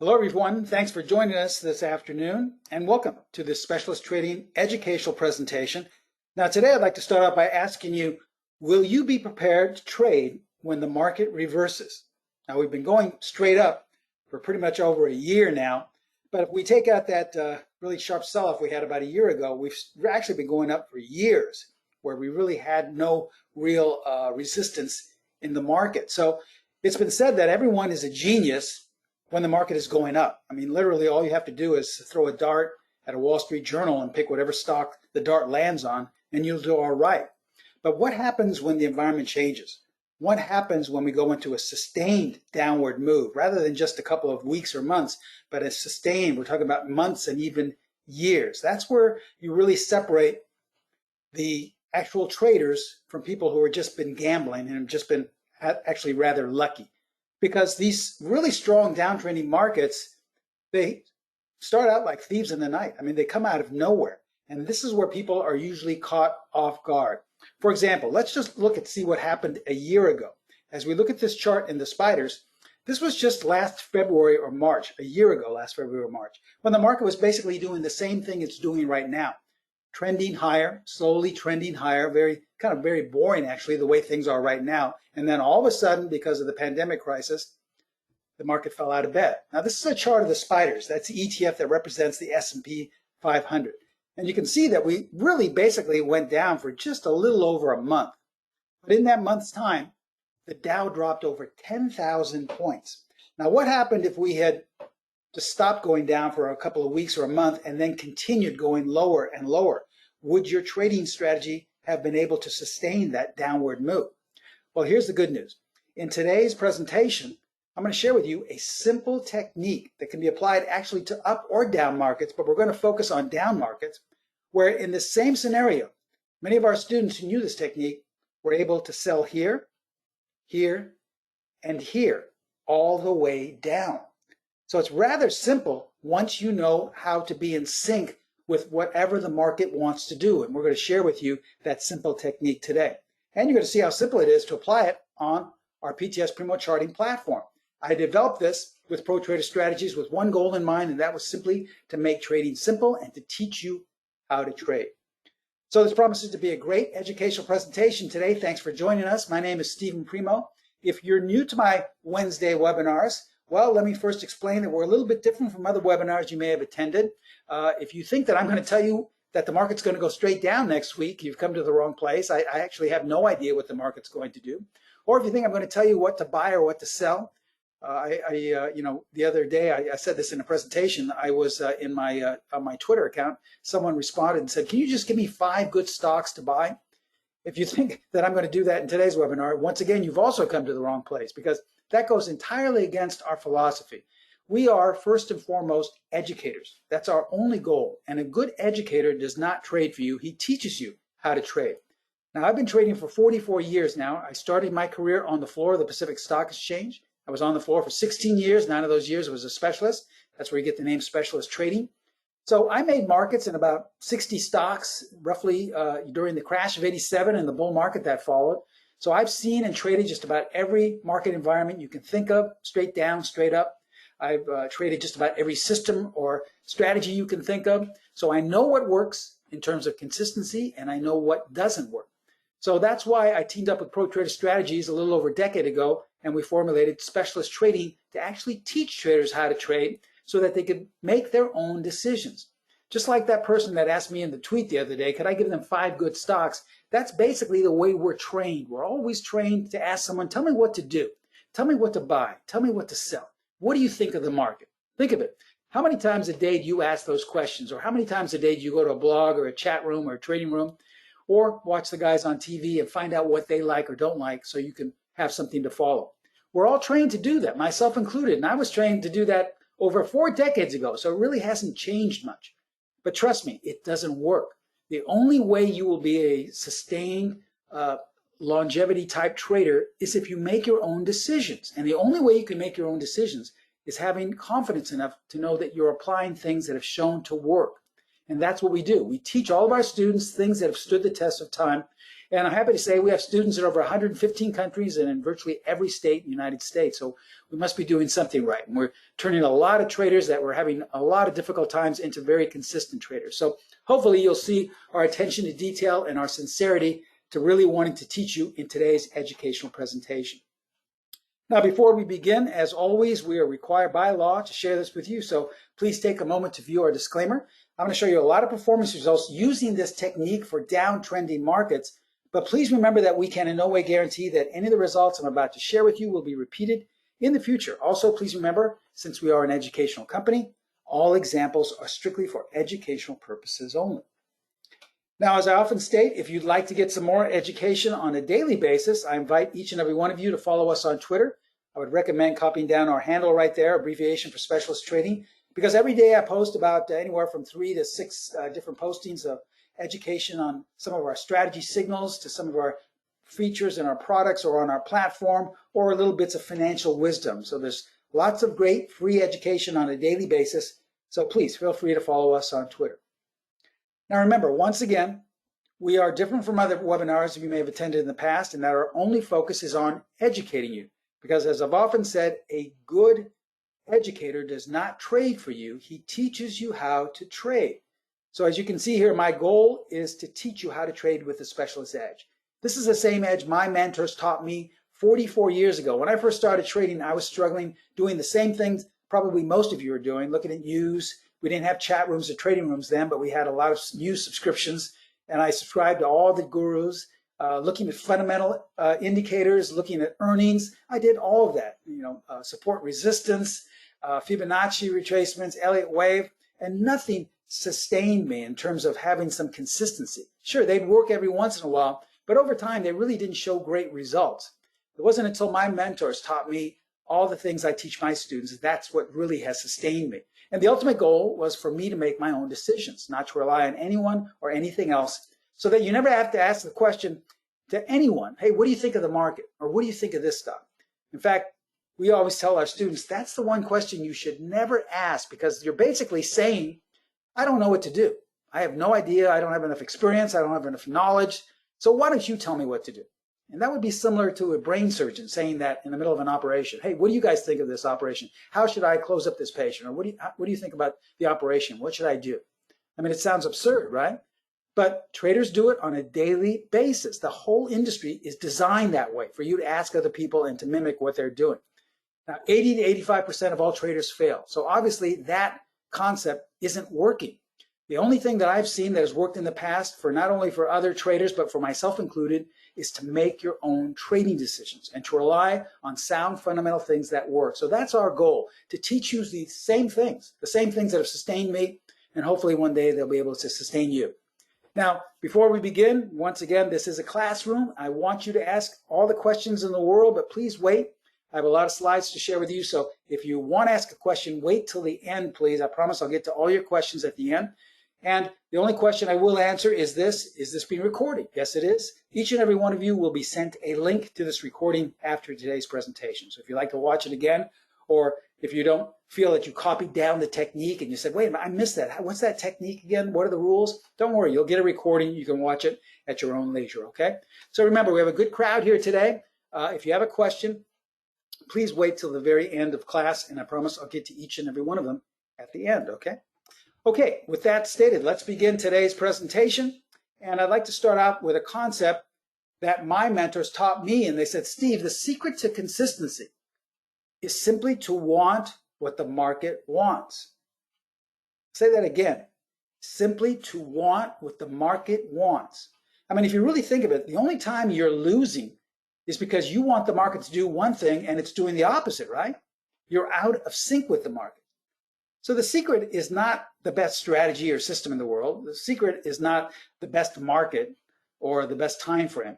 Hello everyone, thanks for joining us this afternoon and welcome to this Specialist Trading educational presentation. Now today I'd like to start out by asking you, will you be prepared to trade when the market reverses? Now we've been going straight up for pretty much over a year now, but if we take out that really sharp sell-off we had about a year ago, we've actually been going up for years where we really had no real resistance in the market. So it's been said that everyone is a genius when the market is going up. I mean, literally all you have to do is throw a dart at a Wall Street Journal and pick whatever stock the dart lands on, and you'll do all right. But what happens when the environment changes? What happens when we go into a sustained downward move, rather than just a couple of weeks or months, but a sustained, we're talking about months and even years. That's where you really separate the actual traders from people who have just been gambling and have just been actually rather lucky. Because these really strong downtrending markets, they start out like thieves in the night. I mean, they come out of nowhere. And this is where people are usually caught off guard. For example, let's just look and see what happened a year ago. As we look at this chart in the spiders, this was just last February or March, a year ago, last February or March, when the market was basically doing the same thing it's doing right now. Trending higher, slowly trending higher, very boring actually, the way things are right now. And then all of a sudden, because of the pandemic crisis, the market fell out of bed. Now this is a chart of the spiders. That's the ETF that represents the S&P 500. And you can see that we really basically went down for just a little over a month. But in that month's time, the Dow dropped over 10,000 points. Now what happened if we had to stop going down for a couple of weeks or a month and then continued going lower and lower? Would your trading strategy have been able to sustain that downward move? Well, here's the good news. In today's presentation, I'm going to share with you a simple technique that can be applied actually to up or down markets, but we're going to focus on down markets, where in the same scenario, many of our students who knew this technique were able to sell here, here, and here, all the way down. So it's rather simple once you know how to be in sync with whatever the market wants to do. And we're going to share with you that simple technique today. And you're going to see how simple it is to apply it on our PTS Primo charting platform. I developed this with Pro Trader strategies with one goal in mind, and that was simply to make trading simple and to teach you how to trade. So this promises to be a great educational presentation today. Thanks for joining us. My name is Steven Primo. If you're new to my Wednesday webinars, well, let me first explain that we're a little bit different from other webinars you may have attended. If you think that I'm going to tell you that the market's going to go straight down next week, you've come to the wrong place. I actually have no idea what the market's going to do. Or if you think I'm going to tell you what to buy or what to sell, the other day I said this in a presentation. I was in my on my Twitter account. Someone responded and said, "Can you just give me 5 good stocks to buy?" If you think that I'm going to do that in today's webinar, once again, you've also come to the wrong place, because that goes entirely against our philosophy. We are first and foremost educators. That's our only goal. And a good educator does not trade for you. He teaches you how to trade. Now, I've been trading for 44 years now. I started my career on the floor of the Pacific Stock Exchange. I was on the floor for 16 years. 9 of those years I was a specialist. That's where you get the name specialist trading. So I made markets in about 60 stocks, roughly during the crash of '87 and the bull market that followed. So I've seen and traded just about every market environment you can think of, straight down, straight up. I've traded just about every system or strategy you can think of. So I know what works in terms of consistency, and I know what doesn't work. So that's why I teamed up with Pro Trader Strategies a little over a decade ago, and we formulated specialist trading to actually teach traders how to trade so that they could make their own decisions. Just like that person that asked me in the tweet the other day, could I give them 5 good stocks? That's basically the way we're trained. We're always trained to ask someone, tell me what to do. Tell me what to buy. Tell me what to sell. What do you think of the market? Think of it. How many times a day do you ask those questions? Or how many times a day do you go to a blog or a chat room or a trading room, or watch the guys on TV and find out what they like or don't like so you can have something to follow? We're all trained to do that, myself included. And I was trained to do that over 4 decades ago. So it really hasn't changed much. But trust me, it doesn't work. The only way you will be a sustained longevity type trader is if you make your own decisions. And the only way you can make your own decisions is having confidence enough to know that you're applying things that have shown to work. And that's what we do. We teach all of our students things that have stood the test of time. And I'm happy to say we have students in over 115 countries and in virtually every state in the United States. So we must be doing something right. And we're turning a lot of traders that were having a lot of difficult times into very consistent traders. So hopefully you'll see our attention to detail and our sincerity to really wanting to teach you in today's educational presentation. Now, before we begin, as always, we are required by law to share this with you. So please take a moment to view our disclaimer. I'm going to show you a lot of performance results using this technique for downtrending markets. But please remember that we can in no way guarantee that any of the results I'm about to share with you will be repeated in the future. Also, please remember, since we are an educational company, all examples are strictly for educational purposes only. Now, as I often state, if you'd like to get some more education on a daily basis, I invite each and every one of you to follow us on Twitter. I would recommend copying down our handle right there, abbreviation for specialist trading, because every day I post about anywhere from 3 to 6 different postings of education on some of our strategy signals to some of our features in our products or on our platform, or little bits of financial wisdom. So there's lots of great free education on a daily basis. So please feel free to follow us on Twitter. Now remember, once again, we are different from other webinars you may have attended in the past, and that our only focus is on educating you. Because as I've often said, a good educator does not trade for you. He teaches you how to trade. So as you can see here, my goal is to teach you how to trade with a specialist edge. This is the same edge my mentors taught me 44 years ago. When I first started trading, I was struggling, doing the same things probably most of you are doing, looking at news. We didn't have chat rooms or trading rooms then, but we had a lot of news subscriptions, and I subscribed to all the gurus, looking at fundamental indicators, looking at earnings. I did all of that, support resistance, Fibonacci retracements, Elliott wave, and nothing sustained me in terms of having some consistency. Sure, they'd work every once in a while, but over time, they really didn't show great results. It wasn't until my mentors taught me all the things I teach my students, that's what really has sustained me. And the ultimate goal was for me to make my own decisions, not to rely on anyone or anything else, so that you never have to ask the question to anyone, hey, what do you think of the market? Or what do you think of this stuff? In fact, we always tell our students, that's the one question you should never ask, because you're basically saying, I don't know what to do. I have no idea. I don't have enough experience. I don't have enough knowledge. So why don't you tell me what to do? And that would be similar to a brain surgeon saying that in the middle of an operation. Hey, what do you guys think of this operation? How should I close up this patient? Or what do you think about the operation? What should I do? I mean, it sounds absurd, right? But traders do it on a daily basis. The whole industry is designed that way for you to ask other people and to mimic what they're doing. Now, 80 to 85% of all traders fail. So obviously that concept isn't working. The only thing that I've seen that has worked in the past for not only for other traders, but for myself included, is to make your own trading decisions and to rely on sound fundamental things that work. So that's our goal, to teach you the same things that have sustained me, and hopefully one day they'll be able to sustain you. Now, before we begin, once again, this is a classroom. I want you to ask all the questions in the world, but please wait. I have a lot of slides to share with you, so if you want to ask a question, wait till the end, please. I promise I'll get to all your questions at the end. And the only question I will answer is this being recorded? Yes, it is. Each and every one of you will be sent a link to this recording after today's presentation. So if you'd like to watch it again, or if you don't feel that you copied down the technique and you said, wait a minute, I missed that. What's that technique again? What are the rules? Don't worry, you'll get a recording. You can watch it at your own leisure, okay? So remember, we have a good crowd here today. If you have a question, please wait till the very end of class, and I promise I'll get to each and every one of them at the end, okay? Okay, with that stated, let's begin today's presentation. And I'd like to start out with a concept that my mentors taught me, and they said, Steve, the secret to consistency is simply to want what the market wants. Say that again, simply to want what the market wants. I mean, if you really think of it, the only time you're losing is because you want the market to do one thing and it's doing the opposite, right? You're out of sync with the market. So the secret is not the best strategy or system in the world. The secret is not the best market or the best time frame.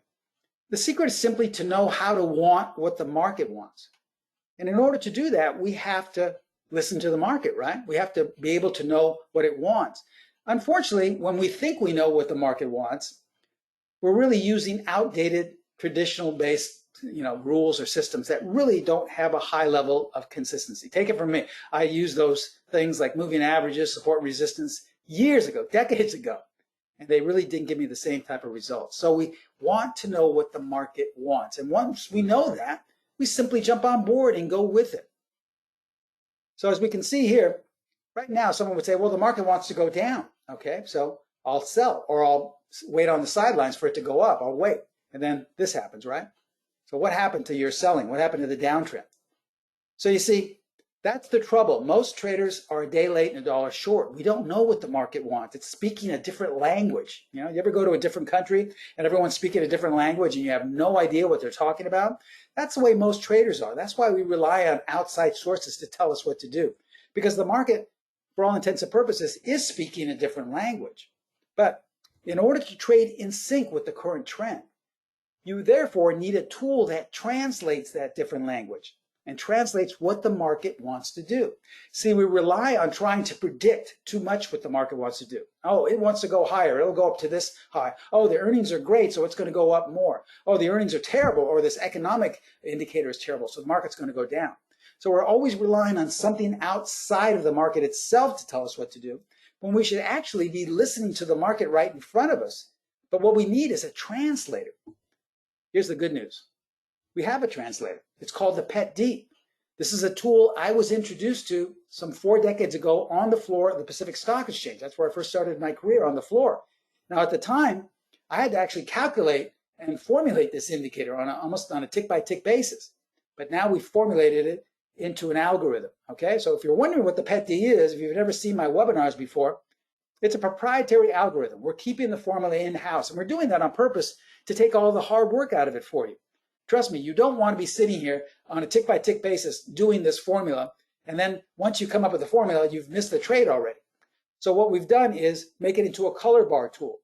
The secret is simply to know how to want what the market wants. And in order to do that, we have to listen to the market, right? We have to be able to know what it wants. Unfortunately, when we think we know what the market wants, we're really using outdated, traditional-based rules or systems that really don't have a high level of consistency. Take it from me. I used those things like moving averages, support resistance years ago, decades ago. and they really didn't give me the same type of results. So we want to know what the market wants. And once we know that, we simply jump on board and go with it. So as we can see here, right now, someone would say, well, the market wants to go down. Okay, so I'll sell, or I'll wait on the sidelines for it to go up. I'll wait. And then this happens, right? So what happened to your selling? What happened to the downtrend? So you see, that's the trouble. Most traders are a day late and a dollar short. We don't know what the market wants. It's speaking a different language. You know, you ever go to a different country and everyone's speaking a different language and you have no idea what they're talking about? That's the way most traders are. That's why we rely on outside sources to tell us what to do. Because the market, for all intents and purposes, is speaking a different language. But in order to trade in sync with the current trend, you therefore need a tool that translates that different language and translates what the market wants to do. See, we rely on trying to predict too much what the market wants to do. Oh, it wants to go higher. It'll go up to this high. Oh, the earnings are great, so it's going to go up more. Oh, the earnings are terrible, or this economic indicator is terrible, so the market's going to go down. So we're always relying on something outside of the market itself to tell us what to do, when we should actually be listening to the market right in front of us. But what we need is a translator. Here's the good news. We have a translator. It's called the PET-D. This is a tool I was introduced to some 4 decades ago on the floor of the Pacific Stock Exchange. That's where I first started my career, on the floor. Now, at the time, I had to actually calculate and formulate this indicator almost on a tick-by-tick basis. But now we've formulated it into an algorithm. Okay, so if you're wondering what the PET-D is, if you've never seen my webinars before, it's a proprietary algorithm. We're keeping the formula in-house, and we're doing that on purpose to take all the hard work out of it for you. Trust me, you don't want to be sitting here on a tick-by-tick basis doing this formula, and then once you come up with the formula, you've missed the trade already. So what we've done is make it into a color bar tool.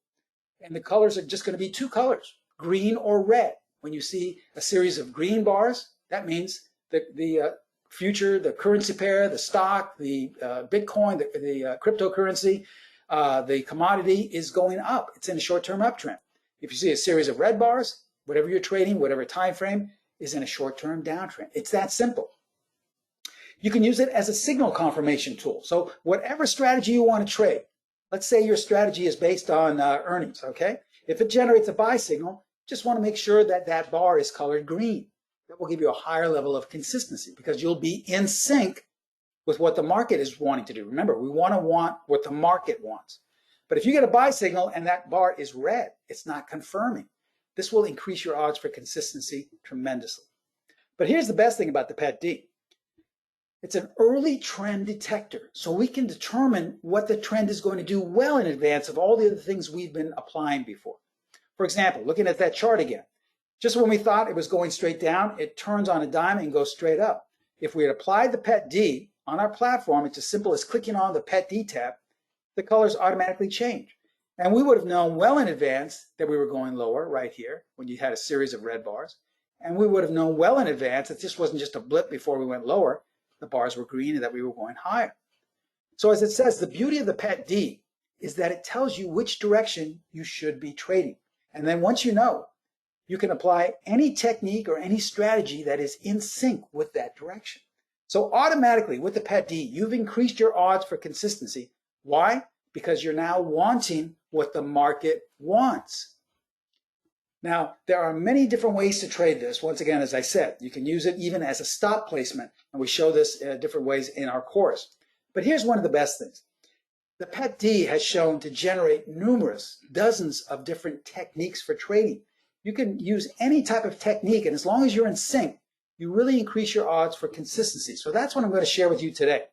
And the colors are just going to be 2 colors, green or red. When you see a series of green bars, that means the future, the currency pair, the stock, the Bitcoin, the cryptocurrency, the commodity is going up. It's in a short-term uptrend. If you see a series of red bars, whatever you're trading, whatever time frame, is in a short-term downtrend. It's that simple. You can use it as a signal confirmation tool. So whatever strategy you want to trade, let's say your strategy is based on earnings, okay? If it generates a buy signal, just want to make sure that that bar is colored green. That will give you a higher level of consistency because you'll be in sync with what the market is wanting to do. Remember, we want what the market wants. But if you get a buy signal and that bar is red, it's not confirming. This will increase your odds for consistency tremendously. But here's the best thing about the PET-D. It's an early trend detector, so we can determine what the trend is going to do well in advance of all the other things we've been applying before. For example, looking at that chart again, just when we thought it was going straight down, it turns on a dime and goes straight up. If we had applied the PET-D on our platform, it's as simple as clicking on the PET-D tab, the colors automatically change. And we would have known well in advance that we were going lower right here when you had a series of red bars. And we would have known well in advance that this wasn't just a blip before we went lower. The bars were green and that we were going higher. So as it says, the beauty of the PET-D is that it tells you which direction you should be trading. And then once you know, you can apply any technique or any strategy that is in sync with that direction. So automatically with the PET-D, you've increased your odds for consistency. Why? Because you're now wanting what the market wants. Now, there are many different ways to trade this. Once again, as I said, you can use it even as a stop placement, and we show this different ways in our course. But here's one of the best things. The PET-D has shown to generate dozens of different techniques for trading. You can use any type of technique, and as long as you're in sync, you really increase your odds for consistency. So that's what I'm going to share with you today.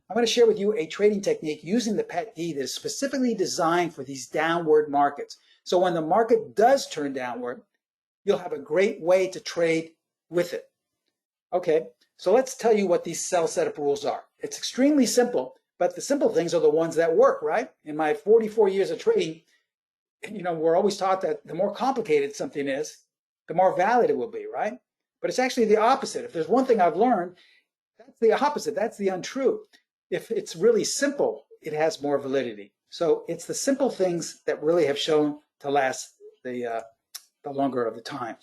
I'm going to share with you a trading technique using the PET-D that is specifically designed for these downward markets. So when the market does turn downward, you'll have a great way to trade with it. Okay, so let's tell you what these sell setup rules are. It's extremely simple, but the simple things are the ones that work, right? In my 44 years of trading, we're always taught that the more complicated something is, the more valid it will be, right? But it's actually the opposite. If there's one thing I've learned, that's the opposite. That's the untrue. If it's really simple, it has more validity. So it's the simple things that really have shown to last the longer of the time.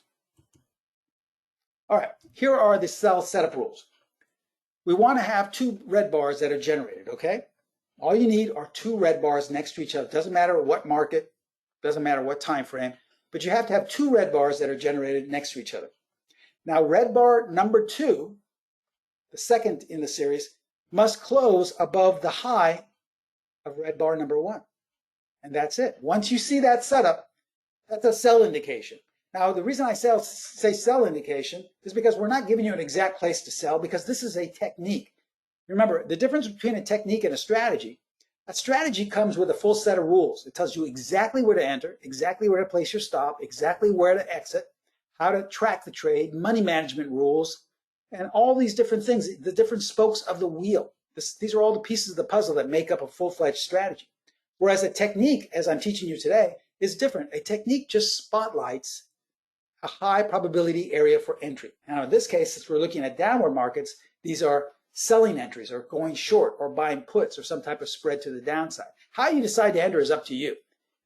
All right, here are the sell setup rules. We want to have 2 red bars that are generated, okay? All you need are 2 red bars next to each other. Doesn't matter what market, Doesn't matter what time frame, but you have to have two red bars that are generated next to each other. Now, red bar number 2, the second in the series, must close above the high of red bar number 1. And that's it. Once you see that setup, that's a sell indication. Now, the reason I say sell indication is because we're not giving you an exact place to sell, because this is a technique. Remember, the difference between a technique and a strategy comes with a full set of rules. It tells you exactly where to enter, exactly where to place your stop, exactly where to exit, how to track the trade, money management rules, and all these different things, the different spokes of the wheel. These are all the pieces of the puzzle that make up a full-fledged strategy. Whereas a technique, as I'm teaching you today, is different. A technique just spotlights a high probability area for entry. Now, in this case, since we're looking at downward markets, these are selling entries, or going short, or buying puts, or some type of spread to the downside. How you decide to enter is up to you.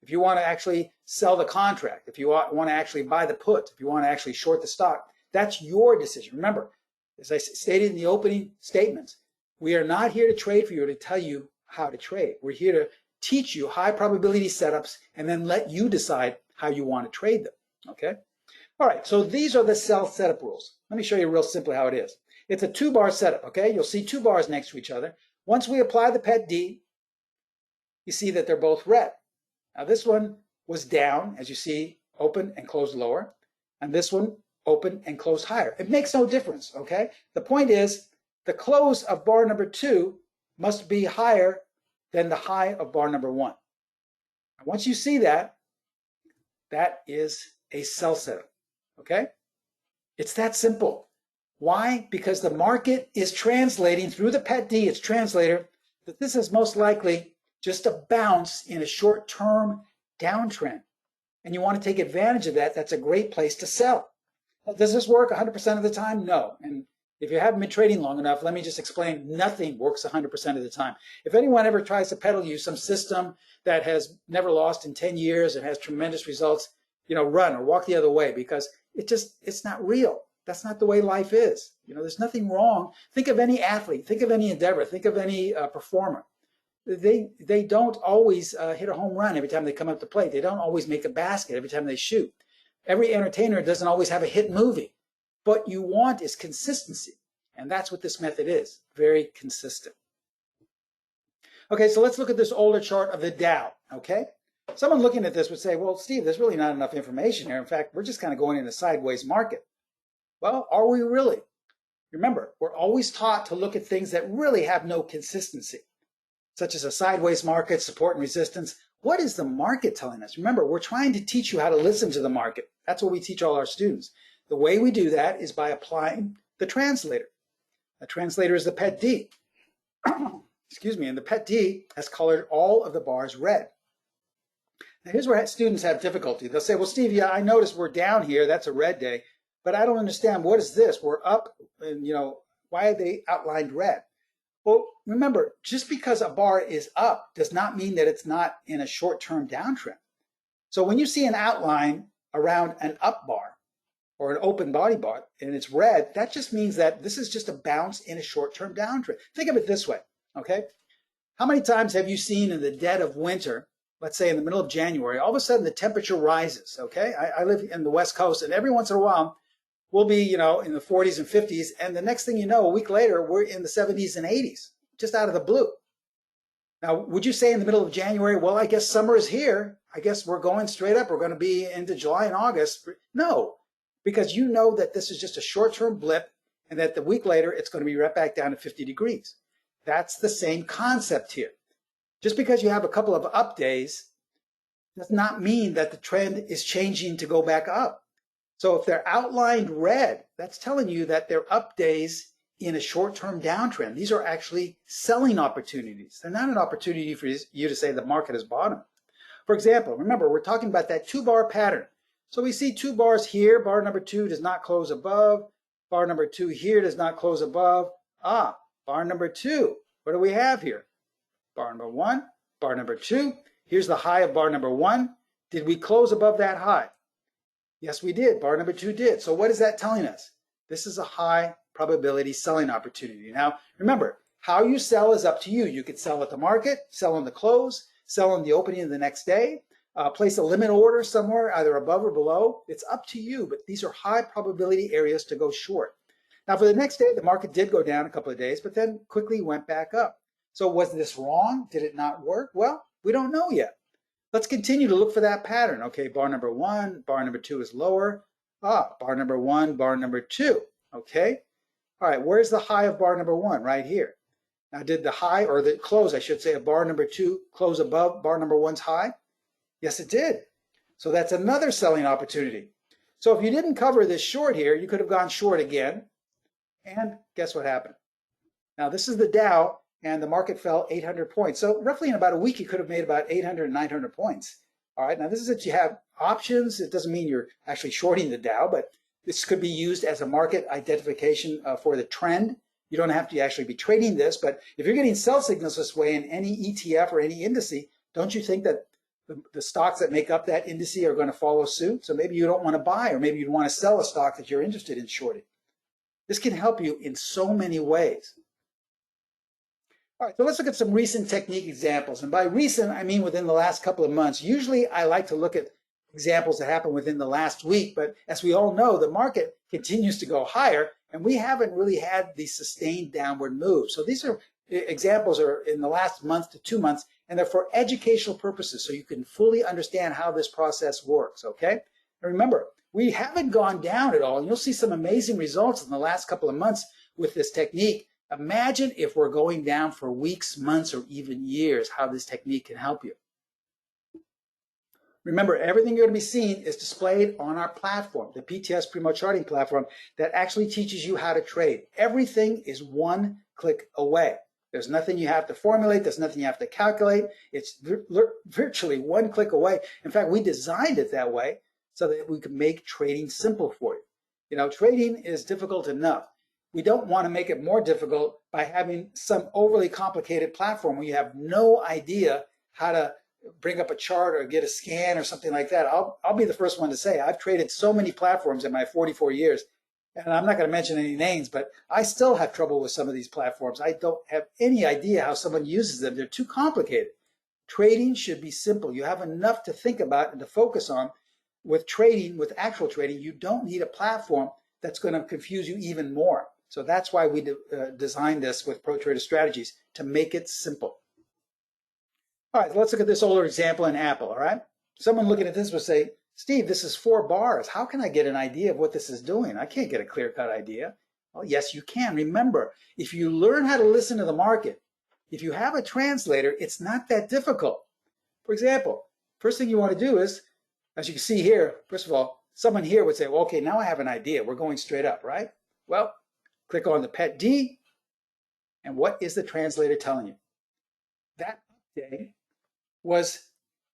If you want to actually sell the contract, if you want to actually buy the put, if you want to actually short the stock, that's your decision. Remember, as I stated in the opening statements, we are not here to trade for you or to tell you how to trade. We're here to teach you high probability setups and then let you decide how you want to trade them. Okay? All right, so these are the sell setup rules. Let me show you real simply how it is. It's a 2-bar setup, okay? You'll see 2 bars next to each other. Once we apply the pet D, you see that they're both red. Now this one was down, as you see, open and closed lower, and this one open and closed higher. It makes no difference, okay? The point is, the close of bar number 2 must be higher than the high of bar number 1. And once you see that, that is a sell setup, okay? It's that simple. Why? Because the market is translating through the pet D, its translator, that this is most likely just a bounce in a short-term downtrend. And you want to take advantage of that. That's a great place to sell. Does this work 100% of the time? No. And if you haven't been trading long enough, let me just explain, nothing works 100% of the time. If anyone ever tries to peddle you some system that has never lost in 10 years and has tremendous results, run or walk the other way, because it's not real. That's not the way life is. There's nothing wrong. Think of any athlete, think of any endeavor, think of any performer. They don't always hit a home run every time they come up to plate. They don't always make a basket every time they shoot. Every entertainer doesn't always have a hit movie. What you want is consistency. And that's what this method is, very consistent. Okay, so let's look at this older chart of the Dow, okay? Someone looking at this would say, well, Steve, there's really not enough information here. In fact, we're just kind of going in a sideways market. Well, are we really? Remember, we're always taught to look at things that really have no consistency, such as a sideways market, support and resistance. What is the market telling us? Remember, we're trying to teach you how to listen to the market. That's what we teach all our students. The way we do that is by applying the translator. The translator is the pet D. Excuse me, and the pet D has colored all of the bars red. Now here's where students have difficulty. They'll say, well, Steve, yeah, I noticed we're down here. That's a red day. But I don't understand. What is this? We're up, and why are they outlined red? Well, remember, just because a bar is up does not mean that it's not in a short-term downtrend. So when you see an outline around an up bar or an open body bar and it's red, that just means that this is just a bounce in a short-term downtrend. Think of it this way, okay? How many times have you seen in the dead of winter, let's say in the middle of January, all of a sudden the temperature rises, okay? I live in the West Coast, and every once in a while, we'll be, in the 40s and 50s, and the next thing you know, a week later, we're in the 70s and 80s, just out of the blue. Now, would you say in the middle of January, well, I guess summer is here. I guess we're going straight up. We're going to be into July and August. No, because you know that this is just a short-term blip, and that the week later, it's going to be right back down to 50 degrees. That's the same concept here. Just because you have a couple of up days does not mean that the trend is changing to go back up. So if they're outlined red, that's telling you that they're up days in a short-term downtrend. These are actually selling opportunities. They're not an opportunity for you to say the market has bottomed. For example, remember, we're talking about that 2-bar pattern. So we see 2 bars here. Bar number 2 does not close above. Bar number 2 here does not close above. Bar number 2. What do we have here? Bar number 1, bar number 2. Here's the high of bar number 1. Did we close above that high? Yes, we did. Bar number 2 did. So what is that telling us? This is a high probability selling opportunity. Now, remember, how you sell is up to you. You could sell at the market, sell on the close, sell on the opening of the next day. place a limit order somewhere, either above or below. It's up to you, but these are high probability areas to go short. Now, for the next day, the market did go down a couple of days, but then quickly went back up. So was this wrong? Did it not work? Well, we don't know yet. Let's continue to look for that pattern. Okay, bar number 1, bar number 2 is lower. Bar number 1, bar number 2. Okay. All right, where's the high of bar number 1? Right here. Now, did the high, or the close, I should say, of bar number 2 close above bar number 1's high? Yes, it did. So that's another selling opportunity. So if you didn't cover this short here, you could have gone short again. And guess what happened? Now, this is the Dow, and the market fell 800 points. So roughly in about a week, you could have made about 800, 900 points. All right, now this is that you have options. It doesn't mean you're actually shorting the Dow, but this could be used as a market identification for the trend. You don't have to actually be trading this, but if you're getting sell signals this way in any ETF or any indice, don't you think that the stocks that make up that indice are going to follow suit? So maybe you don't want to buy, or maybe you want to sell a stock that you're interested in shorting. This can help you in so many ways. All right, so let's look at some recent technique examples. And by recent, I mean within the last couple of months. Usually I like to look at examples that happen within the last week, but as we all know, the market continues to go higher, and we haven't really had the sustained downward move. So these are examples are in the last month to 2 months, and they're for educational purposes, so you can fully understand how this process works, okay? And remember, we haven't gone down at all, and you'll see some amazing results in the last couple of months with this technique. Imagine if we're going down for weeks, months, or even years, how this technique can help you. Remember, everything you're going to be seeing is displayed on our platform, the PTS Primo charting platform that actually teaches you how to trade. Everything is one click away. There's nothing you have to formulate. There's nothing you have to calculate. It's virtually one click away. In fact, we designed it that way so that we can make trading simple for you. You know, trading is difficult enough. We don't want to make it more difficult by having some overly complicated platform where you have no idea how to bring up a chart or get a scan or something like that. I'll be the first one to say I've traded so many platforms in my 44 years, and I'm not going to mention any names, but I still have trouble with some of these platforms. I don't have any idea how someone uses them. They're too complicated. Trading should be simple. You have enough to think about and to focus on. With trading, with actual trading, you don't need a platform that's going to confuse you even more. So that's why we designed this with Pro Trader Strategies, to make it simple. All right, let's look at this older example in Apple, all right? Someone looking at this would say, Steve, this is 4 bars. How can I get an idea of what this is doing? I can't get a clear-cut idea. Well, yes, you can. Remember, if you learn how to listen to the market, if you have a translator, it's not that difficult. For example, first thing you want to do is, as you can see here, first of all, someone here would say, well, okay, now I have an idea. We're going straight up, right? Well, click on the pet D, and what is the translator telling you? That day was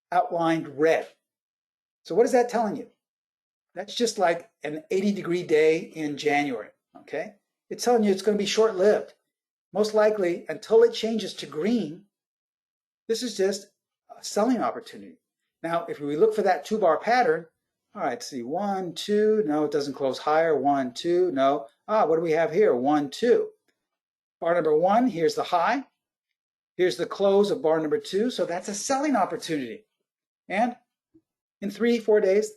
outlined red. So what is that telling you? That's just like an 80-degree day in January, okay? It's telling you it's going to be short-lived. Most likely, until it changes to green, this is just a selling opportunity. Now, if we look for that 2-bar pattern, all right, see, 1, 2, no, it doesn't close higher, 1, 2, no. What do we have here? 1, 2. Bar number 1, here's the high. Here's the close of bar number 2, so that's a selling opportunity. And in 3-4 days,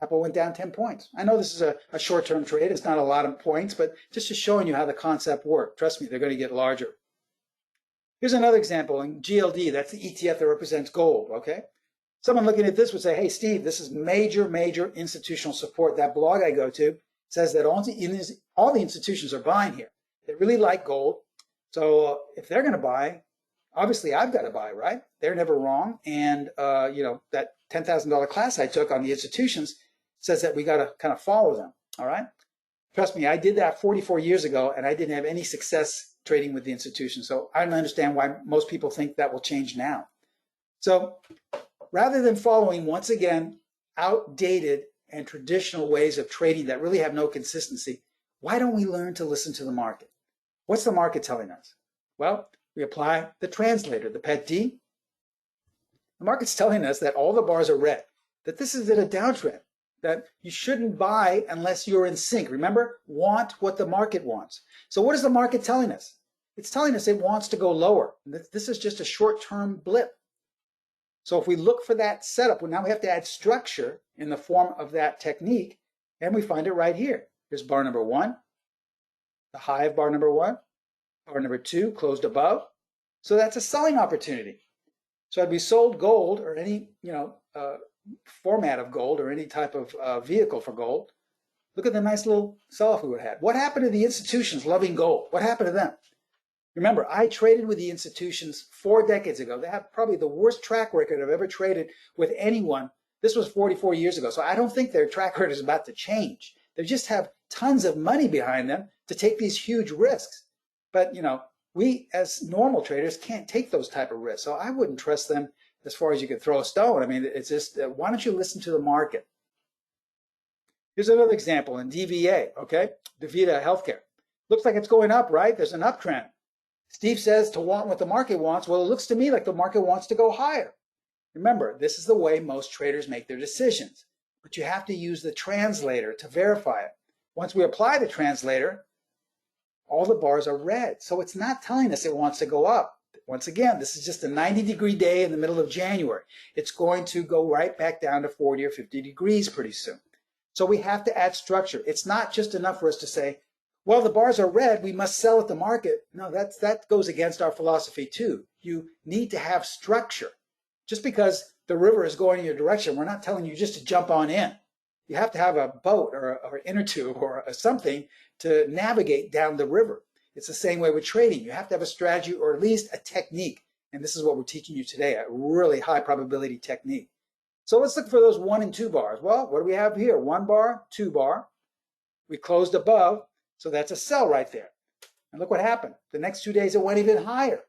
Apple went down 10 points. I know this is a short-term trade. It's not a lot of points, but just showing you how the concept works. Trust me, they're going to get larger. Here's another example in GLD. That's the ETF that represents gold, okay? Someone looking at this would say, hey, Steve, this is major, major institutional support. That blog I go to says that all the institutions are buying here. They really like gold. So if they're going to buy, obviously I've got to buy, right? They're never wrong. And, you know, that $10,000 class I took on the institutions says that we got to kind of follow them, all right? Trust me, I did that 44 years ago, and I didn't have any success trading with the institutions. So I don't understand why most people think that will change now. So rather than following, once again, outdated and traditional ways of trading that really have no consistency, why don't we learn to listen to the market? What's the market telling us? Well, we apply the translator, the pet D. The market's telling us that all the bars are red, that this is in a downtrend, that you shouldn't buy unless you're in sync. Remember, want what the market wants. So what is the market telling us? It's telling us it wants to go lower. This is just a short-term blip. So if we look for that setup, well, now we have to add structure in the form of that technique, and we find it right here. Here's bar number 1, the high of bar number 1, bar number 2 closed above. So that's a selling opportunity. So had we sold gold or any format of gold or any type of vehicle for gold, look at the nice little sell-off we would have had. What happened to the institutions loving gold? What happened to them? Remember, I traded with the institutions 4 decades ago. They have probably the worst track record I've ever traded with anyone. This was 44 years ago, so I don't think their track record is about to change. They just have tons of money behind them to take these huge risks. But, we as normal traders can't take those type of risks, so I wouldn't trust them as far as you could throw a stone. I mean, it's just, why don't you listen to the market? Here's another example in DVA, okay? DVA Healthcare. Looks like it's going up, right? There's an uptrend. Steve says to want what the market wants. Well, it looks to me like the market wants to go higher. Remember, this is the way most traders make their decisions, but you have to use the translator to verify it. Once we apply the translator, all the bars are red, so it's not telling us it wants to go up. Once again, this is just a 90-degree day in the middle of January. It's going to go right back down to 40 or 50 degrees pretty soon. So we have to add structure. It's not just enough for us to say, well, the bars are red, we must sell at the market. No, that goes against our philosophy too. You need to have structure. Just because the river is going in your direction, we're not telling you just to jump on in. You have to have a boat or an inner tube or something to navigate down the river. It's the same way with trading. You have to have a strategy or at least a technique. And this is what we're teaching you today, a really high probability technique. So let's look for those 1 and 2 bars. Well, what do we have here? 1 bar, 2 bar. We closed above, so that's a sell right there. And look what happened. The next 2 days it went even higher.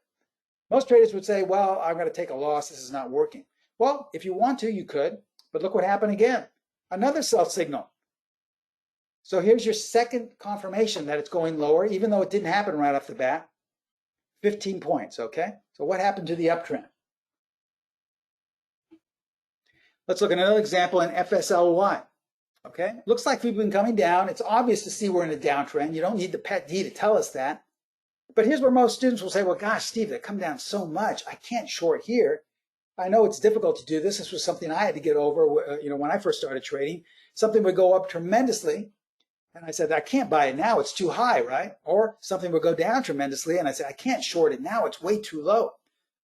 Most traders would say, well, I'm going to take a loss. This is not working. Well, if you want to, you could. But look what happened again. Another sell signal. So here's your second confirmation that it's going lower, even though it didn't happen right off the bat. 15 points, okay? So what happened to the uptrend? Let's look at another example in FSLY. Okay, looks like we've been coming down. It's obvious to see we're in a downtrend. You don't need the PET D to tell us that. But here's where most students will say, well, gosh, Steve, they come down so much. I can't short here. I know it's difficult to do this. This was something I had to get over, when I first started trading. Something would go up tremendously, and I said, I can't buy it now. It's too high, right? Or something would go down tremendously, and I said, I can't short it now. It's way too low.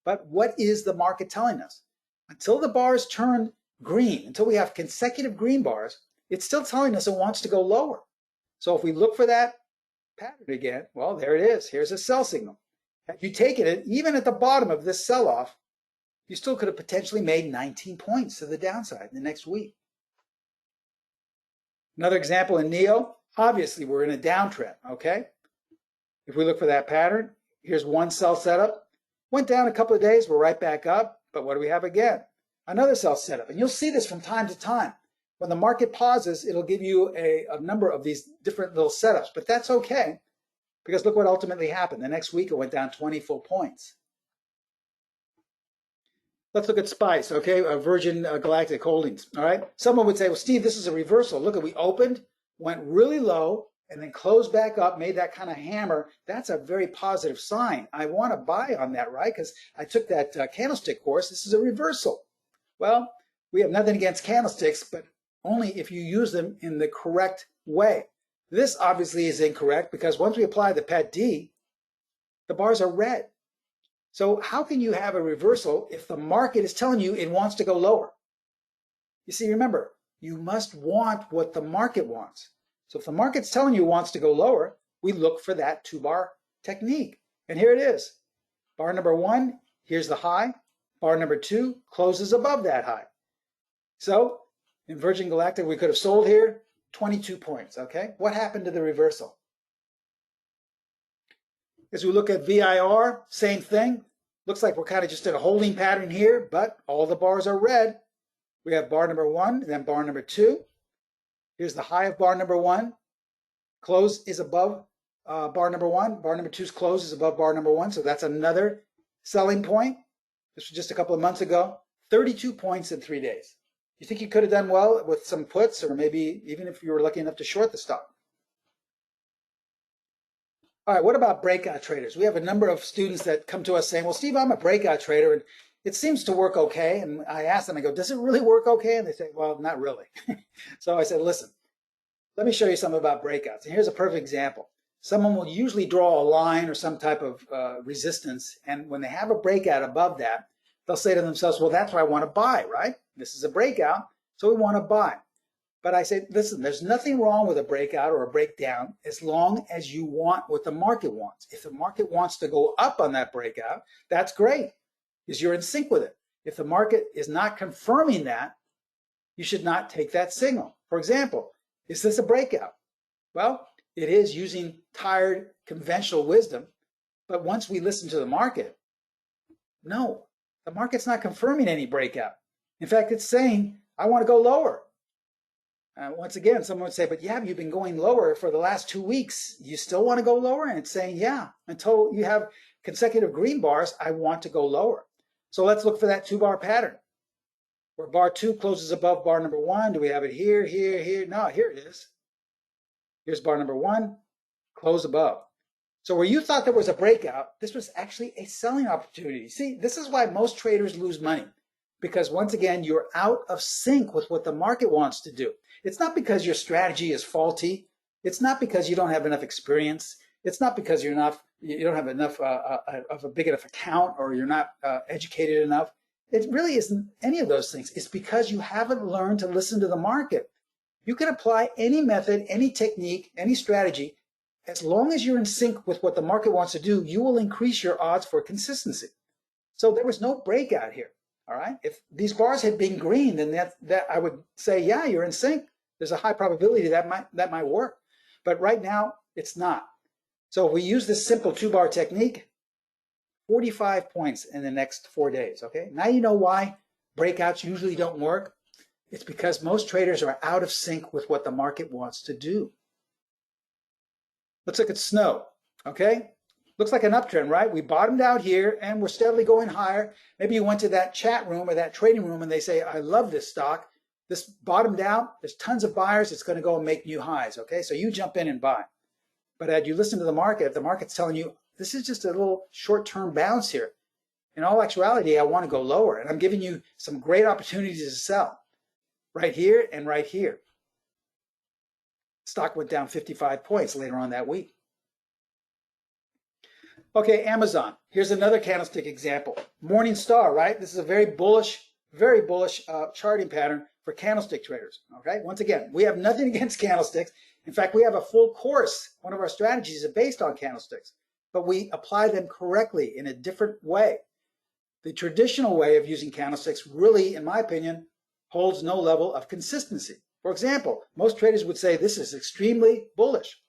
But what is the market telling us? Until the bars turn green, until we have consecutive green bars, it's still telling us it wants to go lower. So if we look for that pattern again, well, there it is. Here's a sell signal. Had you taken it, even at the bottom of this sell-off, you still could have potentially made 19 points to the downside in the next week. Another example in NEO, obviously we're in a downtrend, okay? If we look for that pattern, here's one sell setup. Went down a couple of days, we're right back up, but what do we have again? Another sell setup, and you'll see this from time to time. When the market pauses, it'll give you a number of these different little setups, but that's okay, because look what ultimately happened. The next week, it went down 20 full points. Let's look at SPICE, okay, Virgin Galactic Holdings, all right? Someone would say, well, Steve, this is a reversal. Look, we opened, went really low, and then closed back up, made that kind of hammer. That's a very positive sign. I want to buy on that, right? Because I took that candlestick course. This is a reversal. Well, we have nothing against candlesticks, but only if you use them in the correct way. This obviously is incorrect because once we apply the PET D, the bars are red. So how can you have a reversal if the market is telling you it wants to go lower? You see, remember, you must want what the market wants. So if the market's telling you it wants to go lower, we look for that 2-bar technique. And here it is. Bar number 1, here's the high. Bar number 2 closes above that high. So in Virgin Galactic, we could have sold here 22 points, okay? What happened to the reversal? As we look at VIR, same thing. Looks like we're kind of just in a holding pattern here, but all the bars are red. We have bar number 1, then bar number 2. Here's the high of bar number 1. Close is above bar number 1. Bar number 2's close is above bar number 1, so that's another selling point. This was just a couple of months ago. 32 points in 3 days. You think you could have done well with some puts, or maybe even if you were lucky enough to short the stock? All right, what about breakout traders? We have a number of students that come to us saying, well, Steve, I'm a breakout trader, and it seems to work okay. And I asked them, I go, does it really work okay? And they say, well, not really. So I said, listen, let me show you something about breakouts. And here's a perfect example. Someone will usually draw a line or some type of resistance. And when they have a breakout above that, they'll say to themselves, well, that's why I want to buy, right? This is a breakout, so we want to buy. But I say, listen, there's nothing wrong with a breakout or a breakdown as long as you want what the market wants. If the market wants to go up on that breakout, that's great, because you're in sync with it. If the market is not confirming that, you should not take that signal. For example, is this a breakout? Well, it is using tired conventional wisdom, but once we listen to the market, no, the market's not confirming any breakout. In fact, it's saying, I want to go lower. Once again, someone would say, but yeah, you've been going lower for the last 2 weeks. You still want to go lower? And it's saying, yeah, until you have consecutive green bars, I want to go lower. So let's look for that 2-bar pattern where bar 2 closes above bar number 1. Do we have it here, here, here? No, here it is. Here's bar number 1, close above. So where you thought there was a breakout, this was actually a selling opportunity. See, this is why most traders lose money, because once again, you're out of sync with what the market wants to do. It's not because your strategy is faulty. It's not because you don't have enough experience. It's not because you don't have enough of a big enough account, or you're not educated enough. It really isn't any of those things. It's because you haven't learned to listen to the market. You can apply any method, any technique, any strategy. As long as you're in sync with what the market wants to do, you will increase your odds for consistency. So there was no breakout here. All right. If these bars had been green, then that I would say, yeah, you're in sync. There's a high probability that might work. But right now, it's not. So if we use this simple 2-bar technique, 45 points in the next 4 days. Okay. Now you know why breakouts usually don't work. It's because most traders are out of sync with what the market wants to do. Let's look at snow. Okay. Looks like an uptrend, right? We bottomed out here and we're steadily going higher. Maybe you went to that chat room or that trading room and they say, I love this stock. This bottomed out. There's tons of buyers. It's going to go and make new highs. Okay, so you jump in and buy. But as you listen to the market, if the market's telling you, this is just a little short-term bounce here. In all actuality, I want to go lower. And I'm giving you some great opportunities to sell right here and right here. Stock went down 55 points later on that week. Okay, Amazon. Here's another candlestick example. Morning star, right? This is a very bullish charting pattern for candlestick traders. Okay, once again, we have nothing against candlesticks. In fact, we have a full course. One of our strategies is based on candlesticks, but we apply them correctly in a different way. The traditional way of using candlesticks really, in my opinion, holds no level of consistency. For example, most traders would say this is extremely bullish.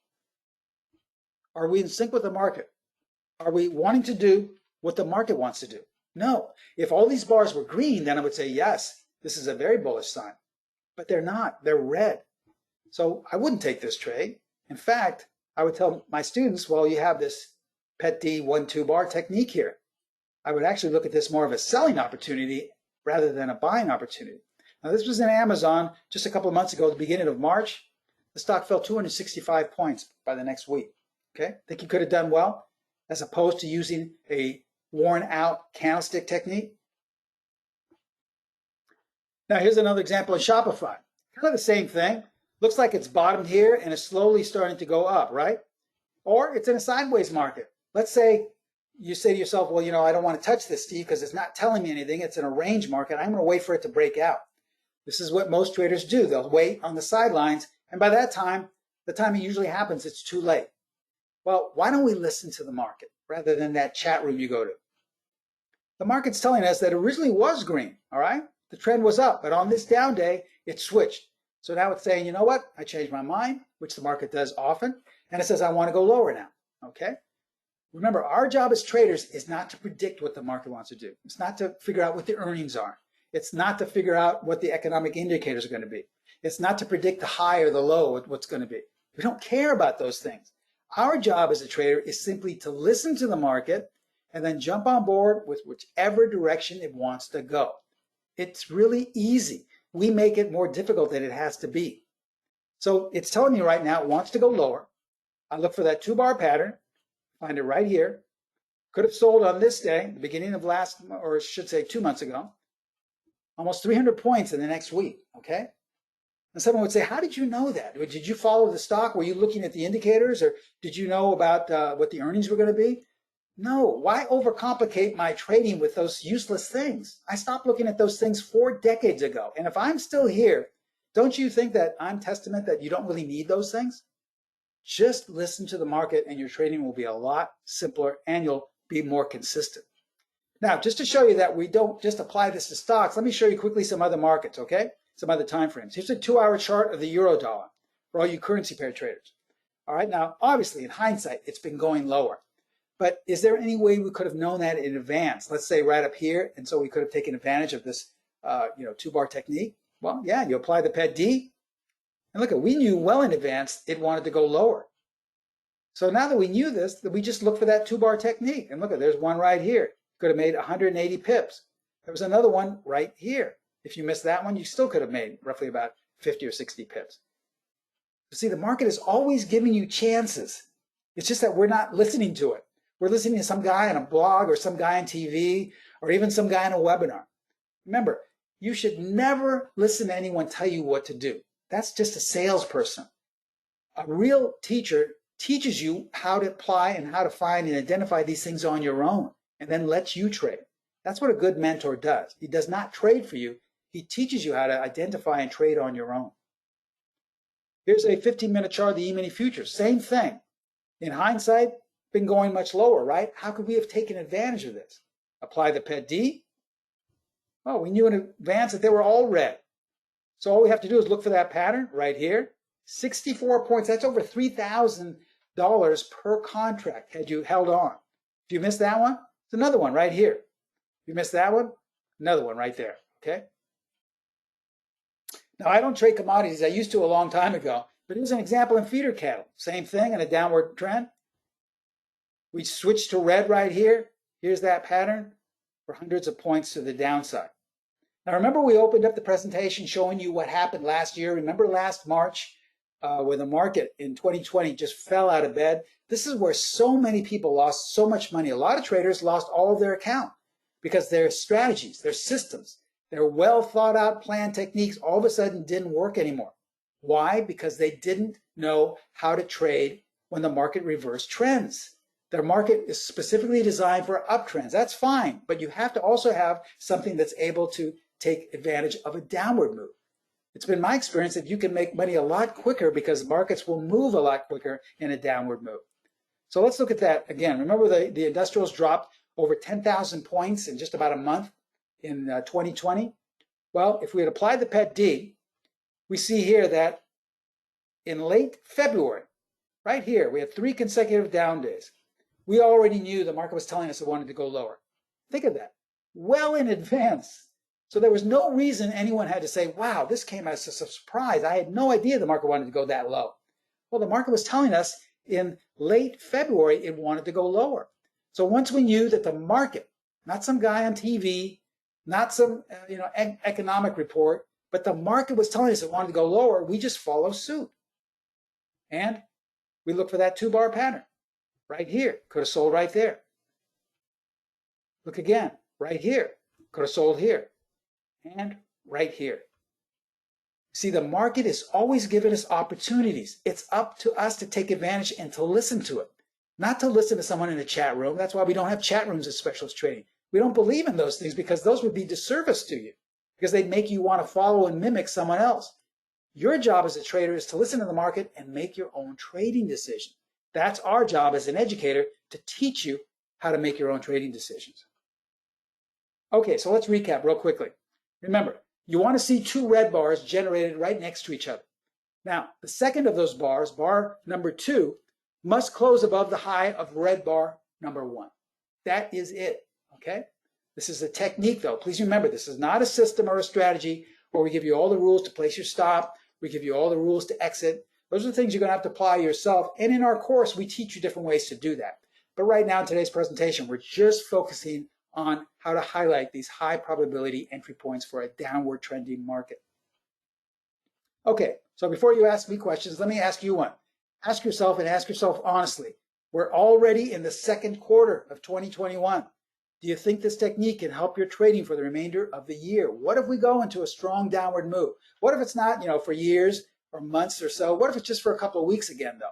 Are we in sync with the market? Are we wanting to do what the market wants to do? No. If all these bars were green, then I would say, yes, this is a very bullish sign. But they're not. They're red. So I wouldn't take this trade. In fact, I would tell my students, well, you have this pet D 1-2 bar technique here. I would actually look at this more of a selling opportunity rather than a buying opportunity. Now, this was in Amazon just a couple of months ago, the beginning of March. The stock fell 265 points by the next week. Okay, think you could have done well as opposed to using a worn out candlestick technique. Now here's another example of Shopify. Kind of the same thing. Looks like it's bottomed here and is slowly starting to go up, right? Or it's in a sideways market. Let's say you say to yourself, well, I don't want to touch this, Steve, because it's not telling me anything. It's in a range market. I'm going to wait for it to break out. This is what most traders do. They'll wait on the sidelines. And by that time, the time it usually happens, it's too late. Well, why don't we listen to the market rather than that chat room you go to? The market's telling us that it originally was green, all right? The trend was up, but on this down day, it switched. So now it's saying, you know what? I changed my mind, which the market does often, and it says I want to go lower now, okay? Remember, our job as traders is not to predict what the market wants to do. It's not to figure out what the earnings are. It's not to figure out what the economic indicators are going to be. It's not to predict the high or the low, what's going to be. We don't care about those things. Our job as a trader is simply to listen to the market and then jump on board with whichever direction it wants to go. It's really easy. We make it more difficult than it has to be. So it's telling me right now it wants to go lower. I look for that 2-bar pattern, find it right here. Could have sold on this day, the beginning of last, or I should say 2 months ago, almost 300 points in the next week, okay? And someone would say, how did you know that? Did you follow the stock? Were you looking at the indicators, or did you know about what the earnings were going to be? No. Why overcomplicate my trading with those useless things? I stopped looking at those things 4 decades ago. And if I'm still here, don't you think that I'm testament that you don't really need those things? Just listen to the market and your trading will be a lot simpler and you'll be more consistent. Now, just to show you that we don't just apply this to stocks, let me show you quickly some other markets, okay? Some other time frames. Here's a 2-hour chart of the euro dollar for all you currency pair traders. All right, now, obviously, in hindsight, it's been going lower. But is there any way we could have known that in advance? Let's say right up here, and so we could have taken advantage of this, 2-bar technique. Well, yeah, you apply the PED-D, and look, we knew well in advance it wanted to go lower. So now that we knew this, that we just look for that 2-bar technique. And look, there's one right here. Could have made 180 pips. There was another one right here. If you missed that one, you still could have made roughly about 50 or 60 pips. You see, the market is always giving you chances. It's just that we're not listening to it. We're listening to some guy on a blog or some guy on TV or even some guy on a webinar. Remember, you should never listen to anyone tell you what to do. That's just a salesperson. A real teacher teaches you how to apply and how to find and identify these things on your own and then lets you trade. That's what a good mentor does. He does not trade for you. He teaches you how to identify and trade on your own. Here's a 15-minute chart of the Emini Futures. Same thing. In hindsight, been going much lower, right? How could we have taken advantage of this? Apply the PED-D. Oh, we knew in advance that they were all red. So all we have to do is look for that pattern right here. 64 points. That's over $3,000 per contract had you held on. If you missed that one, it's another one right here. If you missed that one, another one right there, okay? Now, I don't trade commodities. I used to a long time ago, but here's an example in feeder cattle. Same thing in a downward trend. We switched to red right here. Here's that pattern for hundreds of points to the downside. Now, remember we opened up the presentation showing you what happened last year. Remember last March where the market in 2020 just fell out of bed? This is where so many people lost so much money. A lot of traders lost all of their account because their strategies, their systems, their well thought out plan techniques all of a sudden didn't work anymore. Why? Because they didn't know how to trade when the market reversed trends. Their market is specifically designed for uptrends. That's fine, but you have to also have something that's able to take advantage of a downward move. It's been my experience that you can make money a lot quicker because markets will move a lot quicker in a downward move. So let's look at that again. Remember the industrials dropped over 10,000 points in just about a month in 2020? Well, if we had applied the PED-D, we see here that in late February, right here, we had 3 consecutive down days. We already knew the market was telling us it wanted to go lower. Think of that, well in advance. So there was no reason anyone had to say, wow, this came as a surprise. I had no idea the market wanted to go that low. Well, the market was telling us in late February it wanted to go lower. So once we knew that the market, not some guy on TV, not some economic report, but the market was telling us it wanted to go lower, we just follow suit. And we look for that 2-bar pattern. Right here, could have sold right there. Look again, right here, could have sold here. And right here. See, the market is always giving us opportunities. It's up to us to take advantage and to listen to it. Not to listen to someone in a chat room. That's why we don't have chat rooms at Specialist Trading. We don't believe in those things because those would be disservice to you. Because they'd make you want to follow and mimic someone else. Your job as a trader is to listen to the market and make your own trading decision. That's our job as an educator, to teach you how to make your own trading decisions. Okay, so let's recap real quickly. Remember, you want to see 2 red bars generated right next to each other. Now, the second of those bars, bar number 2, must close above the high of red bar number 1. That is it, okay? This is a technique, though. Please remember, this is not a system or a strategy where we give you all the rules to place your stop, we give you all the rules to exit. Those are the things you're going to have to apply yourself. And in our course, we teach you different ways to do that. But right now in today's presentation, we're just focusing on how to highlight these high probability entry points for a downward trending market. Okay, so before you ask me questions, let me ask you one. Ask yourself and ask yourself honestly, We're already in the second quarter of 2021. Do you think this technique can help your trading for the remainder of the year? What if we go into a strong downward move? What if it's not, for years or months or so? What if it's just for a couple of weeks again, though?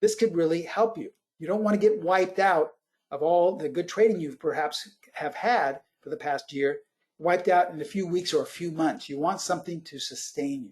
This could really help you. You don't want to get wiped out of all the good trading you perhaps have had for the past year, wiped out in a few weeks or a few months. You want something to sustain you.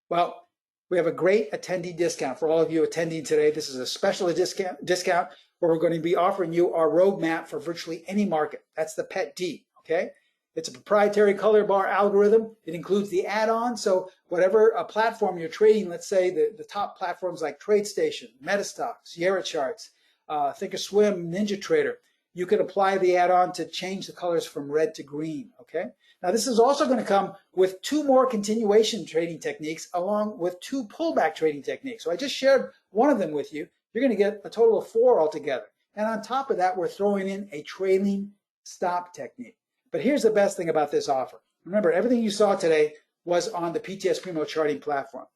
Well, we have a great attendee discount for all of you attending today. This is a special discount where we're going to be offering you our roadmap for virtually any market. That's the PET-D, okay? It's a proprietary color bar algorithm. It includes the add-on, so whatever platform you're trading, let's say the top platforms like TradeStation, Metastocks, EURUSD, Thinkorswim, NinjaTrader, you can apply the add-on to change the colors from red to green, okay? Now this is also going to come with 2 more continuation trading techniques along with 2 pullback trading techniques. So I just shared one of them with you. You're going to get a total of 4 altogether. And on top of that, we're throwing in a trailing stop technique. But here's the best thing about this offer. Remember, everything you saw today was on the PTS Primo charting platform.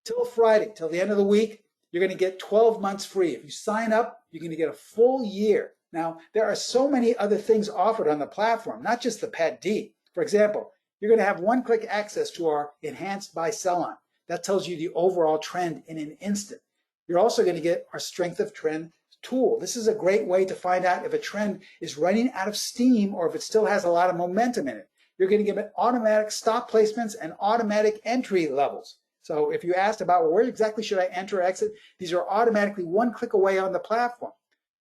Till Friday, till the end of the week, you're going to get 12 months free. If you sign up, you're going to get a full year. Now, there are so many other things offered on the platform, not just the PET-D. For example, you're going to have one-click access to our enhanced buy sell on. That tells you the overall trend in an instant. You're also going to get our strength of trend tool. This is a great way to find out if a trend is running out of steam or if it still has a lot of momentum in it. You're going to get automatic stop placements and automatic entry levels. So if you asked about where exactly should I enter or exit, these are automatically one click away on the platform.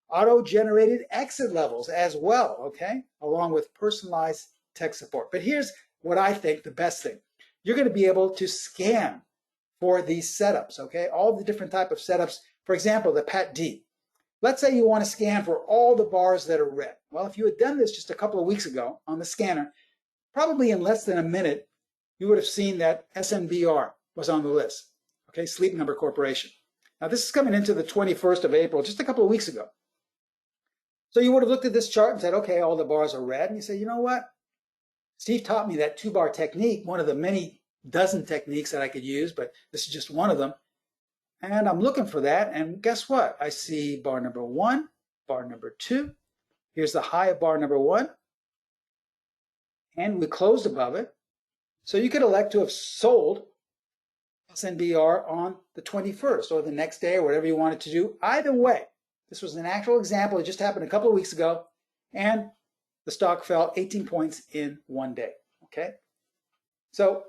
Auto-generated exit levels as well, okay, along with personalized tech support. But here's what I think the best thing. You're going to be able to scan for these setups, okay, all the different type of setups. For example, the PET-D. Let's say you want to scan for all the bars that are red. Well, if you had done this just a couple of weeks ago on the scanner, probably in less than a minute, you would have seen that SNBR was on the list, okay, Sleep Number Corporation. Now, this is coming into the 21st of April, just a couple of weeks ago. So you would have looked at this chart and said, okay, all the bars are red. And you say, you know what? Steve taught me that 2-bar technique, one of the many dozen techniques that I could use, but this is just one of them. And I'm looking for that. And guess what? I see bar number 1, bar number 2. Here's the high of bar number 1. And we closed above it. So you could elect to have sold SNBR on the 21st or the next day or whatever you wanted to do. Either way, this was an actual example. It just happened a couple of weeks ago. And the stock fell 18 points in one day, okay? So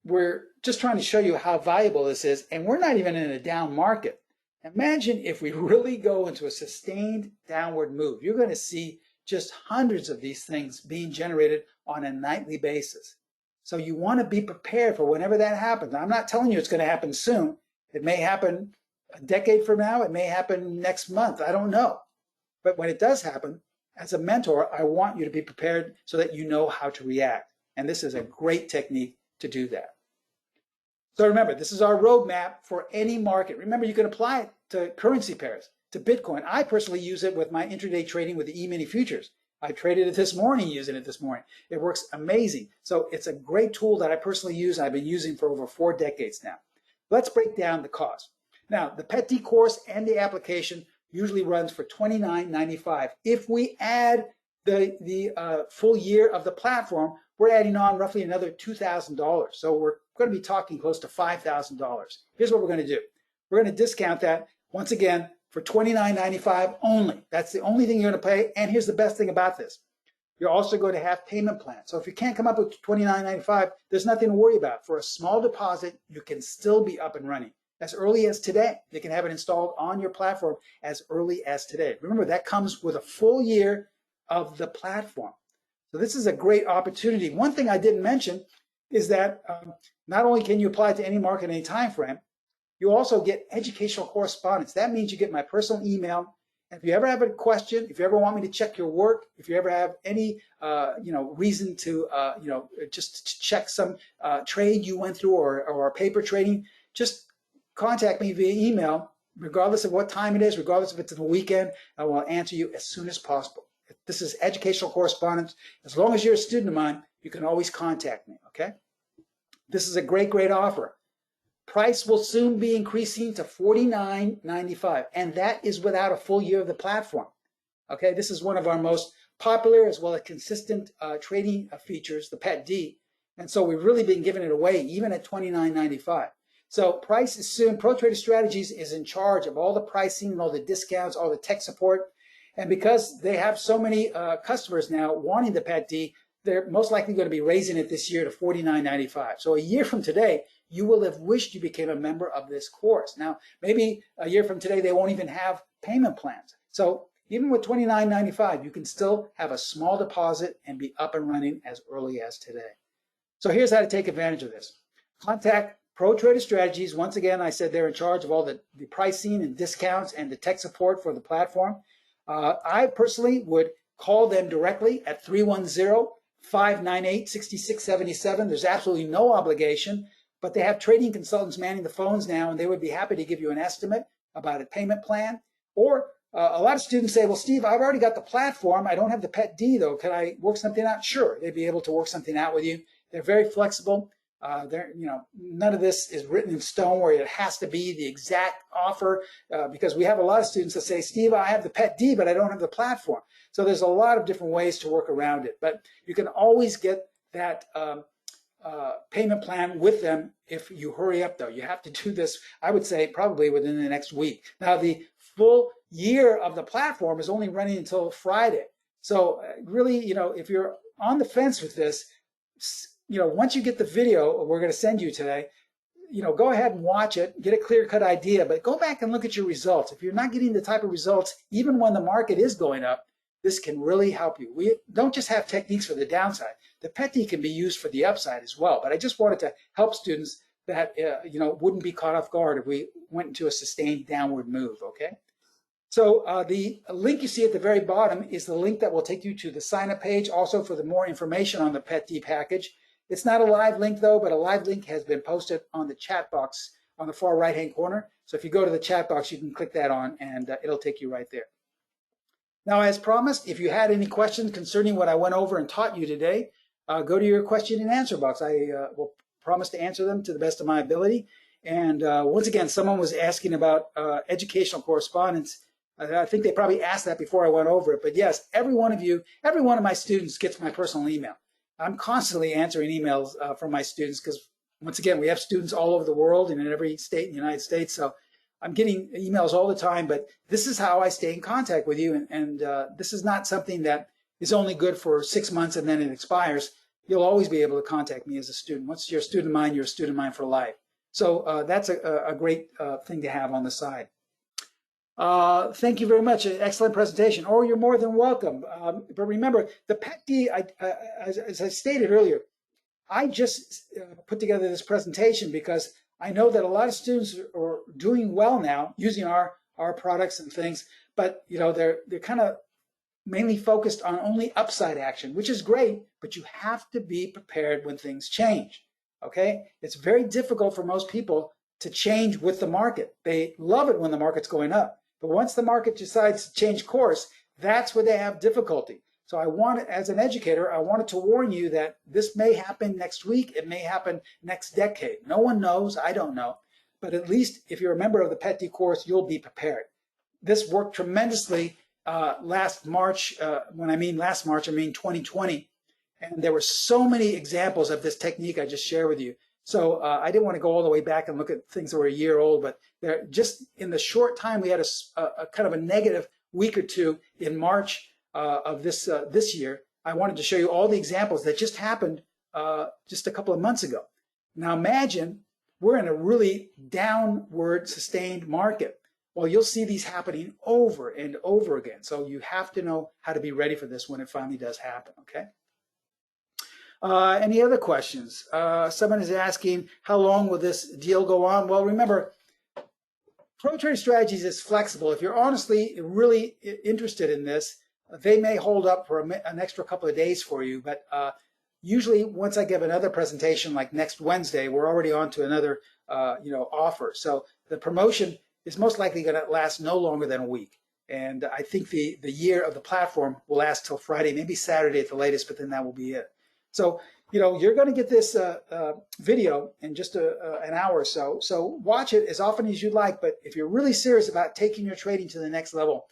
we're just trying to show you how valuable this is, and we're not even in a down market. Imagine if we really go into a sustained downward move. You're going to see just hundreds of these things being generated on a nightly basis. So you want to be prepared for whenever that happens. Now, I'm not telling you it's going to happen soon. It may happen a decade from now. It may happen next month. I don't know. But when it does happen, as a mentor, I want you to be prepared so that you know how to react. And this is a great technique to do that. So remember, this is our roadmap for any market. Remember, you can apply it to currency pairs, to Bitcoin. I personally use it with my intraday trading with the Emini Futures. I traded it this morning, using it this morning. It works amazing. So it's a great tool that I personally use. I've been using for over 4 decades now. Let's break down the cost. Now, the PET-D course and the application usually runs for $29.95. If we add the full year of the platform, we're adding on roughly another $2,000. So we're going to be talking close to $5,000. Here's what we're going to do. We're going to discount that, once again, for $29.95 only. That's the only thing you're going to pay. And here's the best thing about this. You're also going to have payment plans. So if you can't come up with $29.95, there's nothing to worry about. For a small deposit, you can still be up and running as early as today. You can have it installed on your platform as early as today. Remember, that comes with a full year of the platform. So this is a great opportunity. One thing I didn't mention is that not only can you apply it to any market, any time frame, you also get educational correspondence. That means you get my personal email. And if you ever have a question, if you ever want me to check your work, if you ever have any reason to just to check some trade you went through or paper trading, just contact me via email, regardless of what time it is, regardless if it's on the weekend. I will answer you as soon as possible. This is educational correspondence. As long as you're a student of mine, you can always contact me, okay? This is a great, great offer. Price will soon be increasing to $49.95, and that is without a full year of the platform. Okay, this is one of our most popular as well as consistent trading features, the Pet D, and so we've really been giving it away even at $29.95. So price is soon. Pro Trader Strategies is in charge of all the pricing and all the discounts, all the tech support, and because they have so many customers now wanting the Pet D, they're most likely going to be raising it this year to $49.95. So a year from today, you will have wished you became a member of this course. Now, maybe a year from today, they won't even have payment plans. So even with $29.95, you can still have a small deposit and be up and running as early as today. So here's how to take advantage of this. Contact Pro Trader Strategies. Once again, I said they're in charge of all the pricing and discounts and the tech support for the platform. I personally would call them directly at 310-598-6677. There's absolutely no obligation, but they have trading consultants manning the phones now, and they would be happy to give you an estimate about a payment plan. Or a lot of students say, well, Steve, I've already got the platform. I don't have the Pet D, though. Can I work something out? Sure, they'd be able to work something out with you. They're very flexible. None of this is written in stone where it has to be the exact offer because we have a lot of students that say, Steve, I have the Pet D, but I don't have the platform. So there's a lot of different ways to work around it. But you can always get that payment plan with them if you hurry up, though. You have to do this, I would say, probably within the next week. Now, the full year of the platform is only running until Friday. So really, if you're on the fence with this, once you get the video we're going to send you today, go ahead and watch it, get a clear-cut idea, but go back and look at your results. If you're not getting the type of results, even when the market is going up, this can really help you. We don't just have techniques for the downside. The Pet D can be used for the upside as well, but I just wanted to help students that, wouldn't be caught off guard if we went into a sustained downward move, okay? So the link you see at the very bottom is the link that will take you to the sign-up page, also for the more information on the Pet D package. It's not a live link, though, but a live link has been posted on the chat box on the far right-hand corner. So if you go to the chat box, you can click that on, and it'll take you right there. Now, as promised, if you had any questions concerning what I went over and taught you today, go to your question and answer box. I will promise to answer them to the best of my ability. And once again, someone was asking about educational correspondence. I think they probably asked that before I went over it. But yes, every one of my students gets my personal email. I'm constantly answering emails from my students because, once again, we have students all over the world and in every state in the United States. So I'm getting emails all the time, but this is how I stay in contact with you. And this is not something that is only good for 6 months and then it expires. You'll always be able to contact me as a student. Once you're a student of mine, you're a student of mine for life. So that's a great thing to have on the side. Thank you very much. Excellent presentation. Oh, you're more than welcome. But remember, the Pet D, as I stated earlier, I just put together this presentation because I know that a lot of students are doing well now using our products and things, but they're kind of mainly focused on only upside action, which is great, but you have to be prepared when things change. Okay? It's very difficult for most people to change with the market. They love it when the market's going up. But once the market decides to change course, that's where they have difficulty. So as an educator, I wanted to warn you that this may happen next week. It may happen next decade. No one knows. I don't know. But at least if you're a member of the Pet D course, you'll be prepared. This worked tremendously last March. When I mean last March, I mean 2020. And there were so many examples of this technique I just shared with you. So I didn't want to go all the way back and look at things that were a year old, but just in the short time, we had a kind of a negative week or two in March of this year. I wanted to show you all the examples that just happened just a couple of months ago. Now imagine we're in a really downward sustained market. Well, you'll see these happening over and over again. So you have to know how to be ready for this when it finally does happen, okay? Any other questions? Someone is asking, how long will this deal go on? Well, remember, Pro Trader Strategies is flexible. If you're honestly really interested in this, they may hold up for an extra couple of days for you. But usually, once I give another presentation, like next Wednesday, we're already on to another offer. So the promotion is most likely going to last no longer than a week. And I think the year of the platform will last till Friday, maybe Saturday at the latest, but then that will be it. So you're going to get this video in just an hour or so. So watch it as often as you'd like. But if you're really serious about taking your trading to the next level,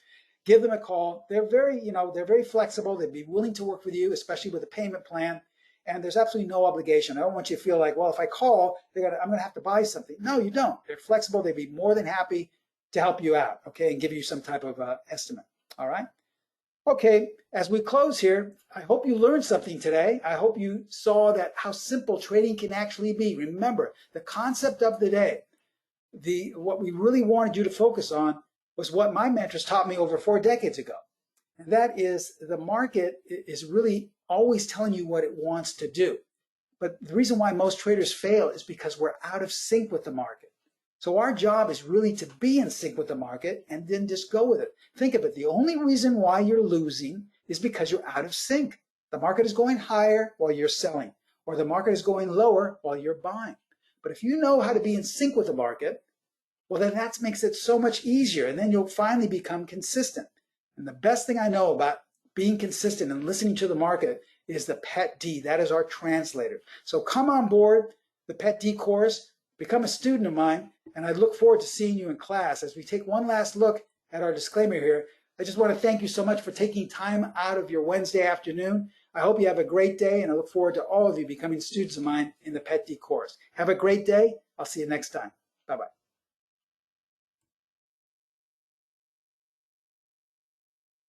give them a call. They're very flexible. They'd be willing to work with you, especially with a payment plan. And there's absolutely no obligation. I don't want you to feel like, well, if I call, I'm going to have to buy something. No, you don't. They're flexible. They'd be more than happy to help you out, okay, and give you some type of estimate. All right. Okay, as we close here, I hope you learned something today. I hope you saw that how simple trading can actually be. Remember, the concept of the day, what we really wanted you to focus on was what my mentors taught me over 4 decades ago. And that is the market is really always telling you what it wants to do. But the reason why most traders fail is because we're out of sync with the market. So our job is really to be in sync with the market and then just go with it. Think of it. The only reason why you're losing is because you're out of sync. The market is going higher while you're selling, or the market is going lower while you're buying. But if you know how to be in sync with the market, well, then that makes it so much easier. And then you'll finally become consistent. And the best thing I know about being consistent and listening to the market is the PET D. That is our translator. So come on board the PET D course, become a student of mine, and I look forward to seeing you in class. As we take one last look at our disclaimer here, I just want to thank you so much for taking time out of your Wednesday afternoon. I hope you have a great day, and I look forward to all of you becoming students of mine in the PET D course. Have a great day. I'll see you next time. Bye-bye.